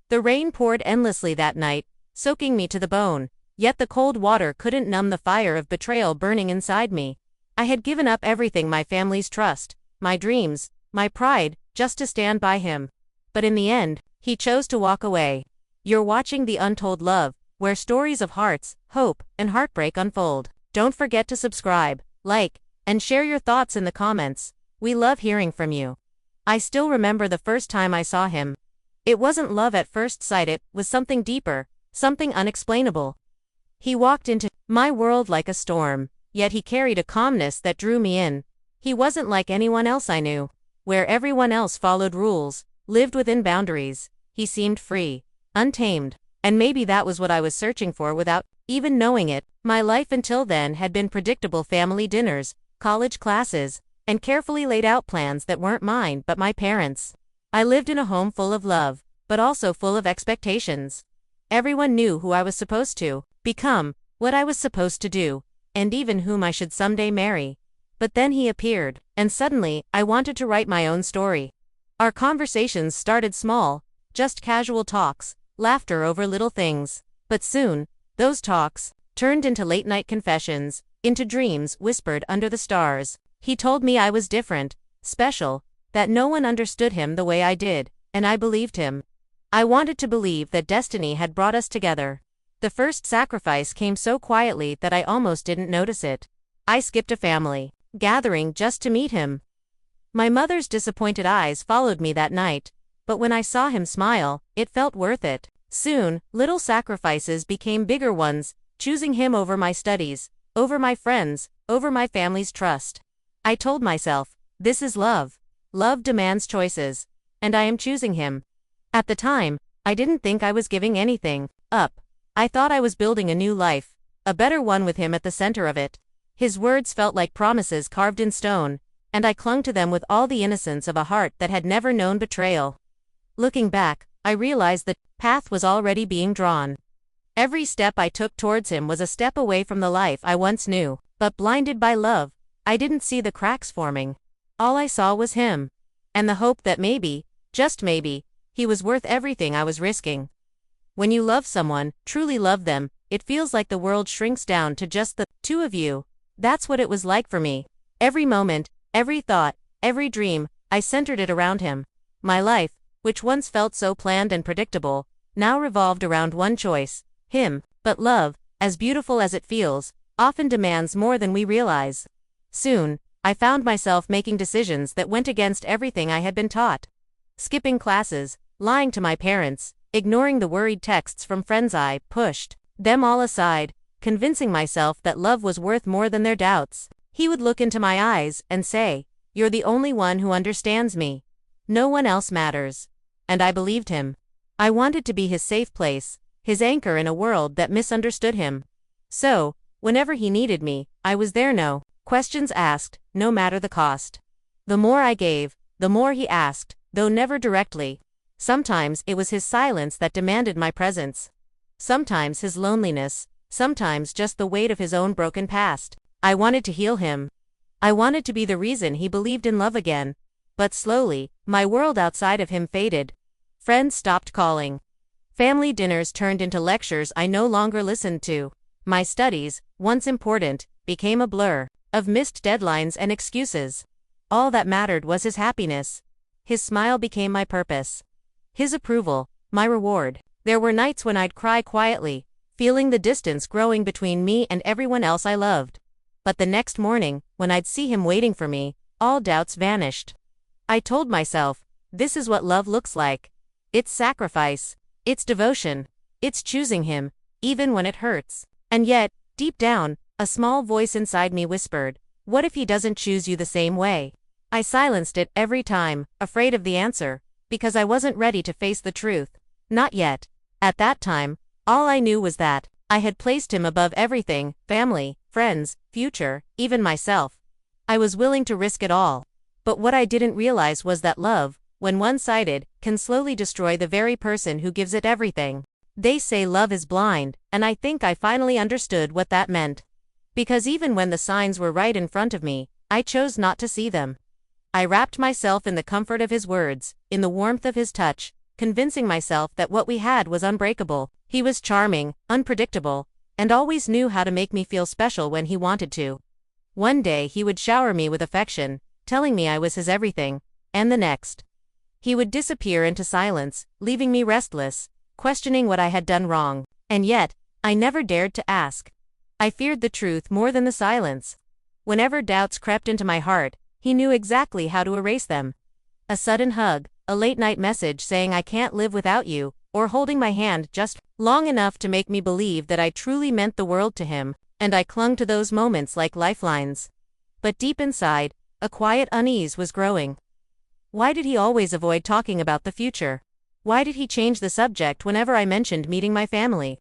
The rain poured endlessly that night, soaking me to the bone, yet the cold water couldn't numb the fire of betrayal burning inside me. I had given up everything, my family's trust, my dreams, my pride, just to stand by him. But in the end, he chose to walk away. You're watching The Untold Love, where stories of hearts, hope, and heartbreak unfold. Don't forget to subscribe, like, and share your thoughts in the comments. We love hearing from you. I still remember the first time I saw him. It wasn't love at first sight, it was something deeper, something unexplainable. He walked into my world like a storm, yet he carried a calmness that drew me in. He wasn't like anyone else I knew, where everyone else followed rules, lived within boundaries. He seemed free, untamed, and maybe that was what I was searching for without even knowing it. My life until then had been predictable: family dinners, college classes, and carefully laid out plans that weren't mine but my parents'. I lived in a home full of love, but also full of expectations. Everyone knew who I was supposed to become, what I was supposed to do, and even whom I should someday marry. But then he appeared, and suddenly, I wanted to write my own story. Our conversations started small, just casual talks, laughter over little things. But soon, those talks turned into late-night confessions, into dreams whispered under the stars. He told me I was different, special, that no one understood him the way I did, and I believed him. I wanted to believe that destiny had brought us together. The first sacrifice came so quietly that I almost didn't notice it. I skipped a family gathering just to meet him. My mother's disappointed eyes followed me that night, but when I saw him smile, it felt worth it. Soon, little sacrifices became bigger ones, choosing him over my studies, over my friends, over my family's trust. I told myself, this is love. Love demands choices, and I am choosing him. At the time, I didn't think I was giving anything up. I thought I was building a new life, a better one with him at the center of it. His words felt like promises carved in stone, and I clung to them with all the innocence of a heart that had never known betrayal. Looking back, I realized the path was already being drawn. Every step I took towards him was a step away from the life I once knew, but blinded by love, I didn't see the cracks forming. All I saw was him, and the hope that maybe, just maybe, he was worth everything I was risking. When you love someone, truly love them, it feels like the world shrinks down to just the two of you. That's what it was like for me. Every moment, every thought, every dream, I centered it around him. My life, which once felt so planned and predictable, now revolved around one choice, him. But love, as beautiful as it feels, often demands more than we realize. Soon, I found myself making decisions that went against everything I had been taught. Skipping classes, lying to my parents, ignoring the worried texts from friends. I pushed them all aside, convincing myself that love was worth more than their doubts. He would look into my eyes and say, "You're the only one who understands me. No one else matters." And I believed him. I wanted to be his safe place, his anchor in a world that misunderstood him. So, whenever he needed me, I was there, no questions asked, no matter the cost. The more I gave, the more he asked, though never directly. Sometimes it was his silence that demanded my presence. Sometimes his loneliness, sometimes just the weight of his own broken past. I wanted to heal him. I wanted to be the reason he believed in love again. But slowly, my world outside of him faded. Friends stopped calling. Family dinners turned into lectures I no longer listened to. My studies, once important, became a blur of missed deadlines and excuses. All that mattered was his happiness. His smile became my purpose. His approval, my reward. There were nights when I'd cry quietly, feeling the distance growing between me and everyone else I loved. But the next morning, when I'd see him waiting for me, all doubts vanished. I told myself, this is what love looks like. It's sacrifice. It's devotion. It's choosing him, even when it hurts. And yet, deep down, a small voice inside me whispered, what if he doesn't choose you the same way? I silenced it every time, afraid of the answer, because I wasn't ready to face the truth. Not yet. At that time, all I knew was that I had placed him above everything: family, friends, future, even myself. I was willing to risk it all. But what I didn't realize was that love, when one-sided, can slowly destroy the very person who gives it everything. They say love is blind, and I think I finally understood what that meant. Because even when the signs were right in front of me, I chose not to see them. I wrapped myself in the comfort of his words, in the warmth of his touch, convincing myself that what we had was unbreakable. He was charming, unpredictable, and always knew how to make me feel special when he wanted to. One day he would shower me with affection, telling me I was his everything, and the next, he would disappear into silence, leaving me restless, questioning what I had done wrong. And yet, I never dared to ask. I feared the truth more than the silence. Whenever doubts crept into my heart, he knew exactly how to erase them. A sudden hug, a late-night message saying I can't live without you, or holding my hand just long enough to make me believe that I truly meant the world to him, and I clung to those moments like lifelines. But deep inside, a quiet unease was growing. Why did he always avoid talking about the future? Why did he change the subject whenever I mentioned meeting my family?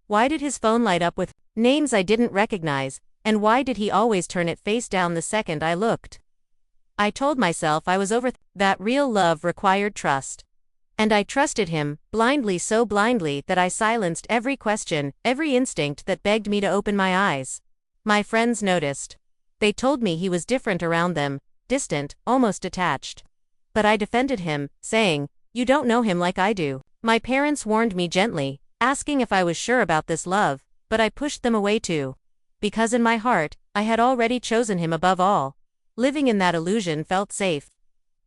Why did his phone light up with names I didn't recognize, and why did he always turn it face down the second I looked? I told myself I was over that real love required trust. And I trusted him, blindly, so blindly that I silenced every question, every instinct that begged me to open my eyes. My friends noticed. They told me he was different around them, distant, almost detached. But I defended him, saying, "You don't know him like I do." My parents warned me gently, asking if I was sure about this love, but I pushed them away too. Because in my heart, I had already chosen him above all. Living in that illusion felt safe.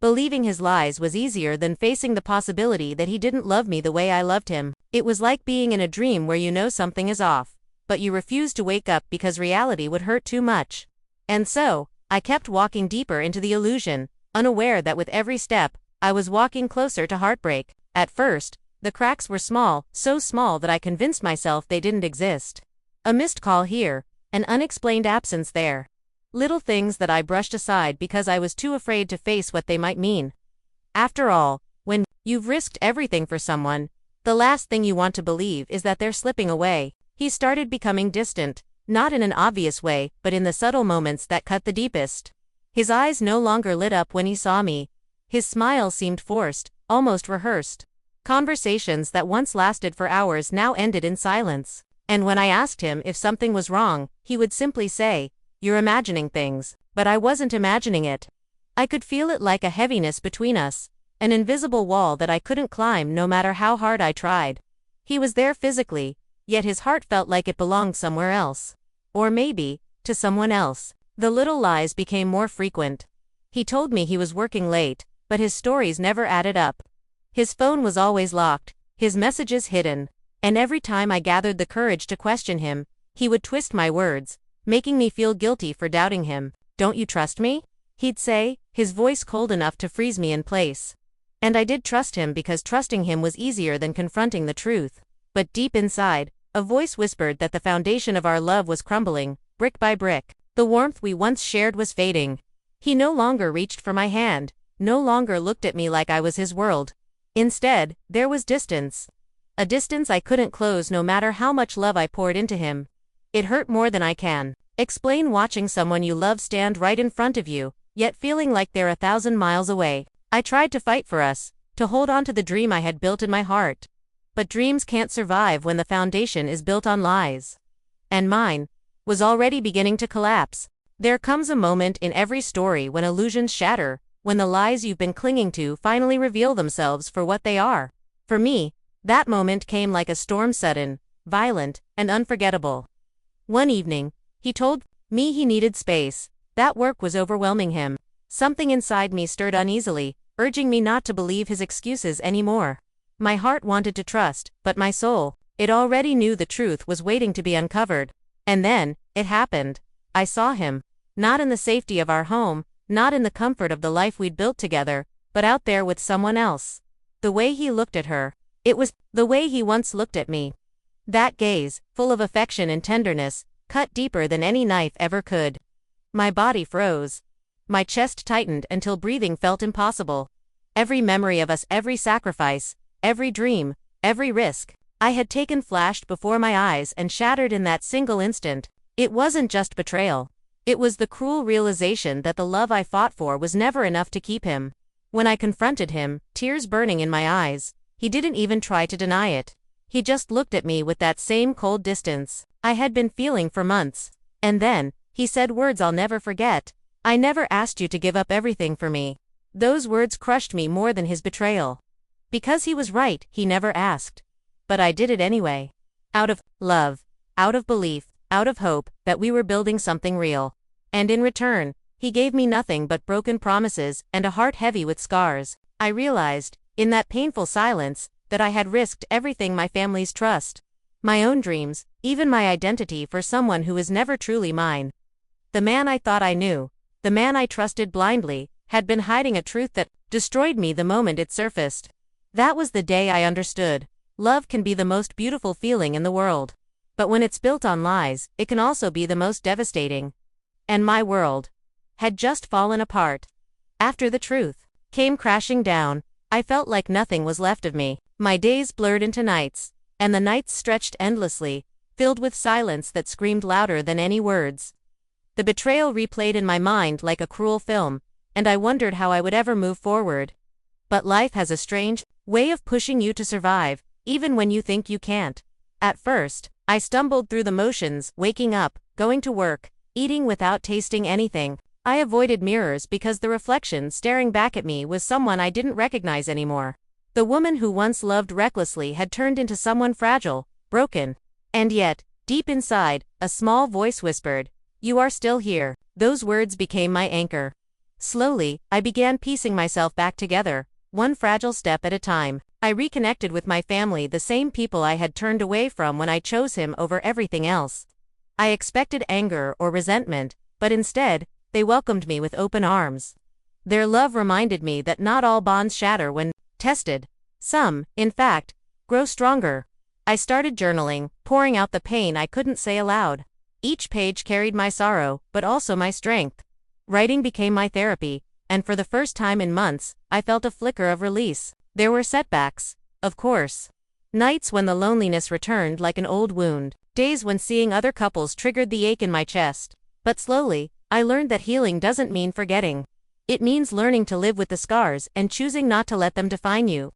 Believing his lies was easier than facing the possibility that he didn't love me the way I loved him. It was like being in a dream where you know something is off, but you refuse to wake up because reality would hurt too much. And so, I kept walking deeper into the illusion, unaware that with every step, I was walking closer to heartbreak. At first, the cracks were small, so small that I convinced myself they didn't exist. A missed call here, an unexplained absence there. Little things that I brushed aside because I was too afraid to face what they might mean. After all, when you've risked everything for someone, the last thing you want to believe is that they're slipping away. He started becoming distant, not in an obvious way, but in the subtle moments that cut the deepest. His eyes no longer lit up when he saw me. His smile seemed forced, almost rehearsed. Conversations that once lasted for hours now ended in silence. And when I asked him if something was wrong, he would simply say, "You're imagining things." But I wasn't imagining it. I could feel it like a heaviness between us, an invisible wall that I couldn't climb no matter how hard I tried. He was there physically, yet his heart felt like it belonged somewhere else. Or maybe, to someone else. The little lies became more frequent. He told me he was working late, but his stories never added up. His phone was always locked, his messages hidden, and every time I gathered the courage to question him, he would twist my words, making me feel guilty for doubting him. "Don't you trust me?" he'd say, his voice cold enough to freeze me in place. And I did trust him because trusting him was easier than confronting the truth. But deep inside, a voice whispered that the foundation of our love was crumbling, brick by brick. The warmth we once shared was fading. He no longer reached for my hand, no longer looked at me like I was his world. Instead, there was distance. A distance I couldn't close no matter how much love I poured into him. It hurt more than I can explain, watching someone you love stand right in front of you, yet feeling like they're 1,000 miles away. I tried to fight for us, to hold on to the dream I had built in my heart. But dreams can't survive when the foundation is built on lies. And mine was already beginning to collapse. There comes a moment in every story when illusions shatter, when the lies you've been clinging to finally reveal themselves for what they are. For me, that moment came like a storm, sudden, violent, and unforgettable. One evening, he told me he needed space, that work was overwhelming him. Something inside me stirred uneasily, urging me not to believe his excuses anymore. My heart wanted to trust, but my soul, it already knew the truth was waiting to be uncovered. And then, it happened. I saw him. Not in the safety of our home, not in the comfort of the life we'd built together, but out there with someone else. The way he looked at her, it was the way he once looked at me. That gaze, full of affection and tenderness, cut deeper than any knife ever could. My body froze. My chest tightened until breathing felt impossible. Every memory of us, every sacrifice, every dream, every risk I had taken flashed before my eyes and shattered in that single instant. It wasn't just betrayal. It was the cruel realization that the love I fought for was never enough to keep him. When I confronted him, tears burning in my eyes, he didn't even try to deny it. He just looked at me with that same cold distance I had been feeling for months. And then, he said words I'll never forget. "I never asked you to give up everything for me." Those words crushed me more than his betrayal. Because he was right, he never asked. But I did it anyway. Out of love, out of belief, out of hope that we were building something real. And in return, he gave me nothing but broken promises and a heart heavy with scars. I realized, in that painful silence, that I had risked everything: my family's trust, my own dreams, even my identity, for someone who was never truly mine. The man I thought I knew, the man I trusted blindly, had been hiding a truth that destroyed me the moment it surfaced. That was the day I understood. Love can be the most beautiful feeling in the world. But when it's built on lies, it can also be the most devastating. And my world had just fallen apart. After the truth came crashing down, I felt like nothing was left of me. My days blurred into nights, and the nights stretched endlessly, filled with silence that screamed louder than any words. The betrayal replayed in my mind like a cruel film, and I wondered how I would ever move forward. But life has a strange way of pushing you to survive, even when you think you can't. At first, I stumbled through the motions: waking up, going to work, eating without tasting anything. I avoided mirrors because the reflection staring back at me was someone I didn't recognize anymore. The woman who once loved recklessly had turned into someone fragile, broken. And yet, deep inside, a small voice whispered, "You are still here." Those words became my anchor. Slowly, I began piecing myself back together, one fragile step at a time. I reconnected with my family, the same people I had turned away from when I chose him over everything else. I expected anger or resentment, but instead, they welcomed me with open arms. Their love reminded me that not all bonds shatter when tested. Some, in fact, grow stronger. I started journaling, pouring out the pain I couldn't say aloud. Each page carried my sorrow, but also my strength. Writing became my therapy, and for the first time in months, I felt a flicker of release. There were setbacks, of course. Nights when the loneliness returned like an old wound. Days when seeing other couples triggered the ache in my chest. But slowly, I learned that healing doesn't mean forgetting. It means learning to live with the scars and choosing not to let them define you.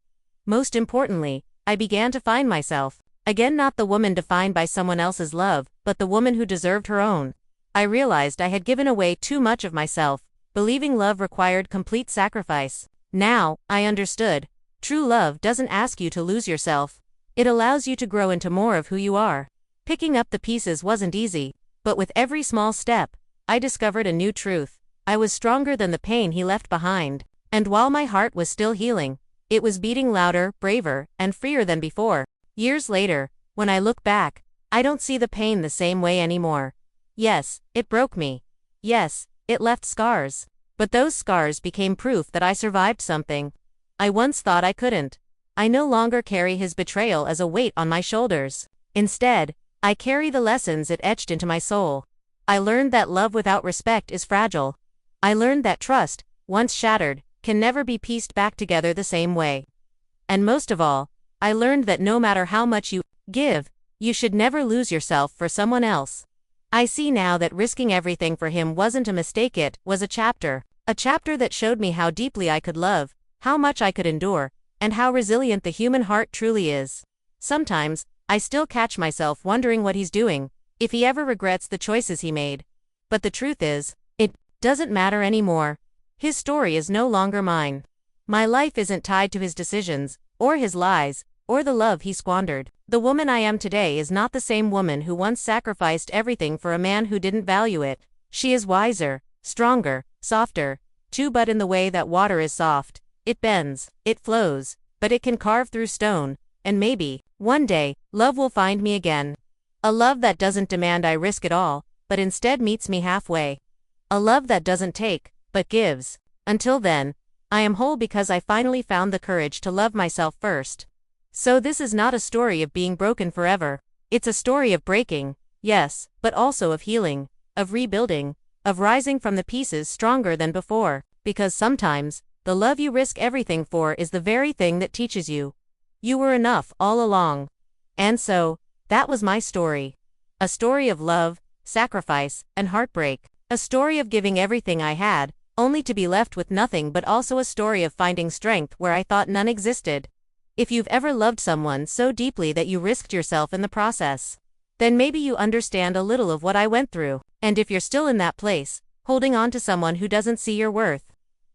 Most importantly, I began to find myself. Again, not the woman defined by someone else's love, but the woman who deserved her own. I realized I had given away too much of myself, believing love required complete sacrifice. Now, I understood. True love doesn't ask you to lose yourself. It allows you to grow into more of who you are. Picking up the pieces wasn't easy, but with every small step, I discovered a new truth. I was stronger than the pain he left behind. And while my heart was still healing, it was beating louder, braver, and freer than before. Years later, when I look back, I don't see the pain the same way anymore. Yes, it broke me. Yes, it left scars. But those scars became proof that I survived something I once thought I couldn't. I no longer carry his betrayal as a weight on my shoulders. Instead, I carry the lessons it etched into my soul. I learned that love without respect is fragile. I learned that trust, once shattered, can never be pieced back together the same way. And most of all, I learned that no matter how much you give, you should never lose yourself for someone else. I see now that risking everything for him wasn't a mistake, it was a chapter. A chapter that showed me how deeply I could love, how much I could endure, and how resilient the human heart truly is. Sometimes, I still catch myself wondering what he's doing, if he ever regrets the choices he made. But the truth is, it doesn't matter anymore. His story is no longer mine. My life isn't tied to his decisions, or his lies, or the love he squandered. The woman I am today is not the same woman who once sacrificed everything for a man who didn't value it. She is wiser, stronger, softer, too, but in the way that water is soft. It bends, it flows, but it can carve through stone, and maybe, one day, love will find me again. A love that doesn't demand I risk it all, but instead meets me halfway. A love that doesn't take, but gives. Until then, I am whole because I finally found the courage to love myself first. So this is not a story of being broken forever. It's a story of breaking, yes, but also of healing, of rebuilding, of rising from the pieces stronger than before. Because sometimes, the love you risk everything for is the very thing that teaches you. You were enough all along. And so, that was my story. A story of love, sacrifice, and heartbreak. A story of giving everything I had, only to be left with nothing, but also a story of finding strength where I thought none existed. If you've ever loved someone so deeply that you risked yourself in the process, then maybe you understand a little of what I went through. And if you're still in that place, holding on to someone who doesn't see your worth,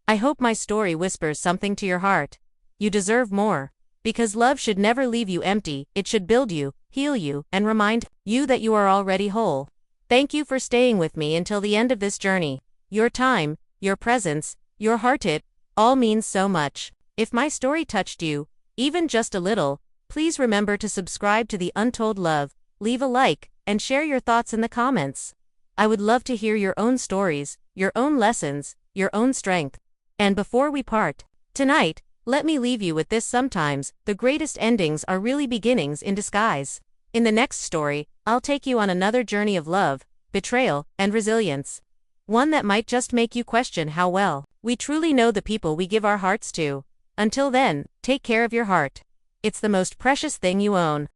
I hope my story whispers something to your heart. You deserve more. Because love should never leave you empty, it should build you, heal you, and remind you that you are already whole. Thank you for staying with me until the end of this journey. Your time, your presence, your heart, it all means so much. If my story touched you, even just a little, please remember to subscribe to the Untold Love, leave a like, and share your thoughts in the comments. I would love to hear your own stories, your own lessons, your own strength. And before we part tonight, let me leave you with this: sometimes, the greatest endings are really beginnings in disguise. In the next story, I'll take you on another journey of love, betrayal, and resilience. One that might just make you question how well we truly know the people we give our hearts to. Until then, take care of your heart. It's the most precious thing you own.